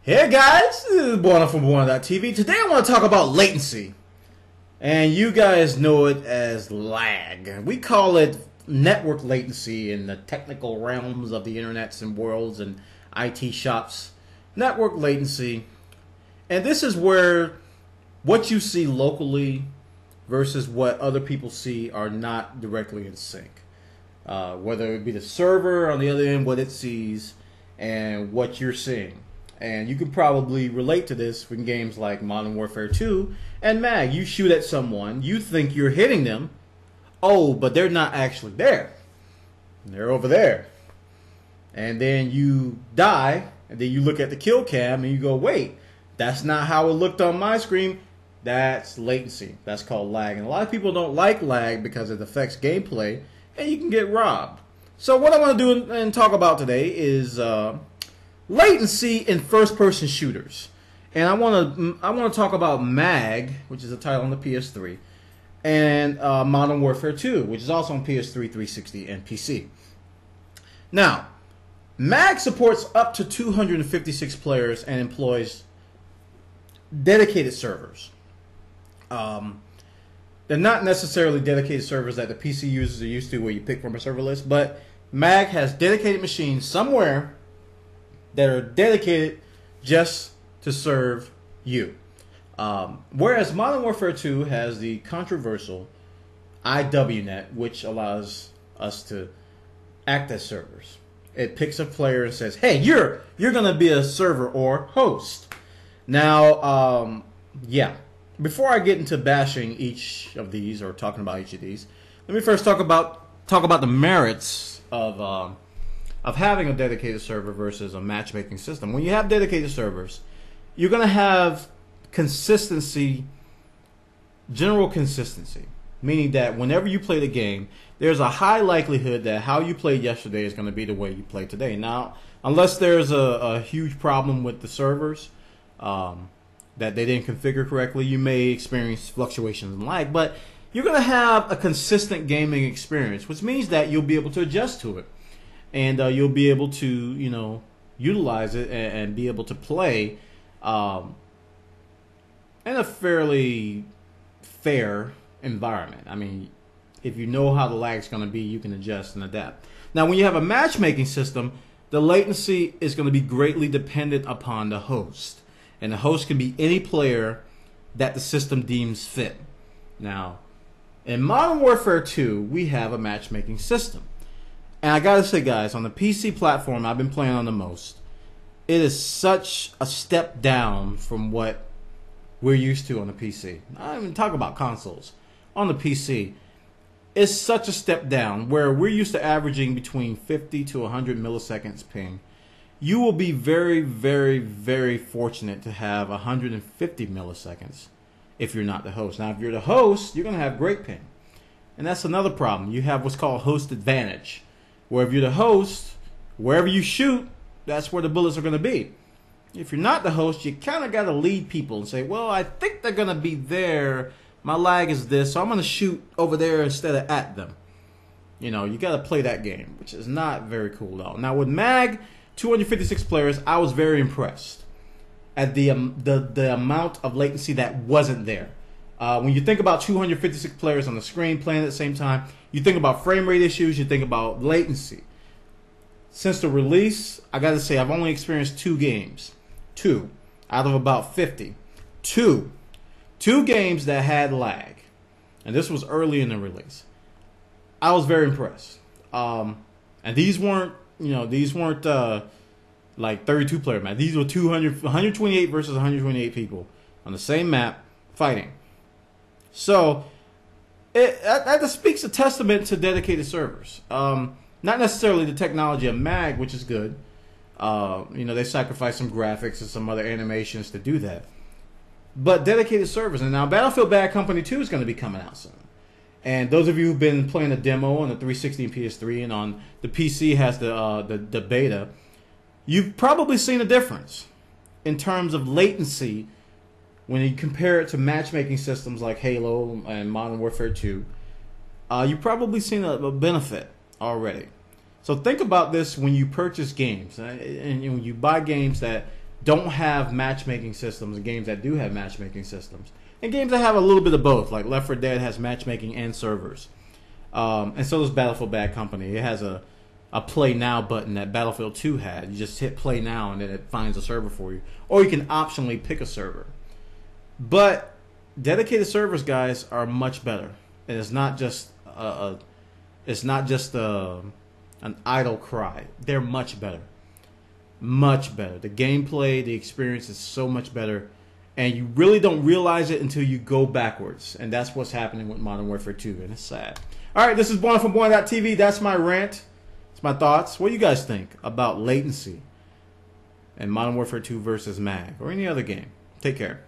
Hey guys, this is Buona from Buona.tv. Today I want to talk about latency. And you guys know it as lag. We call it network latency in the technical realms of the internets and worlds and IT shops. Network latency. And this is where what you see locally versus what other people see are not directly in sync. Whether it be the server on the other end, what it sees, and what you're seeing. And you can probably relate to this from games like Modern Warfare 2 and MAG. You shoot at someone, you think you're hitting them, oh, but they're not actually there. They're over there. And then you die, and then you look at the kill cam and you go, wait, that's not how it looked on my screen. That's latency. That's called lag. And a lot of people don't like lag because it affects gameplay, and you can get robbed. So what I want to do and talk about today is latency in first-person shooters, and I want to talk about MAG, which is a title on the PS3, and Modern Warfare 2, which is also on PS3, 360, and PC. Now, MAG supports up to 256 players and employs dedicated servers. They're not necessarily dedicated servers that the PC users are used to, where you pick from a server list, but MAG has dedicated machines somewhere that are dedicated just to serve you. Whereas Modern Warfare 2 has the controversial IWNet, which allows us to act as servers. It picks a player and says, hey, you're going to be a server or host. Now, yeah, before I get into bashing each of these or talking about each of these, let me first talk about the merits of having a dedicated server versus a matchmaking system. When you have dedicated servers, you're going to have consistency, general consistency, meaning that whenever you play the game, there's a high likelihood that how you played yesterday is going to be the way you play today. Now, unless there's a huge problem with the servers that they didn't configure correctly, you may experience fluctuations in lag, but you're going to have a consistent gaming experience, which means that you'll be able to adjust to it. And you'll be able to, utilize it and be able to play in a fairly fair environment. I mean, if you know how the lag's going to be, you can adjust and adapt. Now, when you have a matchmaking system, the latency is going to be greatly dependent upon the host. And the host can be any player that the system deems fit. Now, in Modern Warfare 2, we have a matchmaking system. And I gotta say, guys, on the PC platform I've been playing on the most, it is such a step down from what we're used to on the PC. I don't even talk about consoles. On the PC, it's such a step down where we're used to averaging between 50 to 100 milliseconds ping. You will be very, very, very fortunate to have 150 milliseconds if you're not the host. Now, if you're the host, you're gonna have great ping. And that's another problem. You have what's called host advantage, where if you're the host, wherever you shoot, that's where the bullets are going to be. If you're not the host, you kind of got to lead people and say, well, I think they're going to be there. My lag is this, so I'm going to shoot over there instead of at them. You got to play that game, which is not very cool at all. Now, with MAG, 256 players, I was very impressed at the amount of latency that wasn't there. When you think about 256 players on the screen playing at the same time, you think about frame rate issues, you think about latency. Since the release, I gotta say, I've only experienced 2 games. 2 out of about 50. 2 games that had lag. And this was early in the release. I was very impressed. And these weren't, like 32 player map. These were 128 versus 128 people on the same map fighting. So that speaks a testament to dedicated servers. Not necessarily the technology of MAG, which is good. They sacrifice some graphics and some other animations to do that. But dedicated servers. And now Battlefield Bad Company 2 is going to be coming out soon. And those of you who've been playing a demo on the 360 and PS3 and on the PC has the beta, you've probably seen a difference in terms of latency when you compare it to matchmaking systems like Halo and Modern Warfare 2. You've probably seen a benefit already. So think about this when you purchase games and when you buy games that don't have matchmaking systems, and games that do have matchmaking systems, and games that have a little bit of both, like Left 4 Dead has matchmaking and servers. And so does Battlefield Bad Company. It has a play now button that Battlefield 2 had. You just hit play now and then it finds a server for you. Or you can optionally pick a server. But dedicated servers, guys, are much better. And it's not just an idle cry. They're much better. Much better. The gameplay, the experience is so much better. And you really don't realize it until you go backwards. And that's what's happening with Modern Warfare 2. And it's sad. All right, this is Born from Born.tv. That's my rant. It's my thoughts. What do you guys think about latency and Modern Warfare 2 versus MAG or any other game? Take care.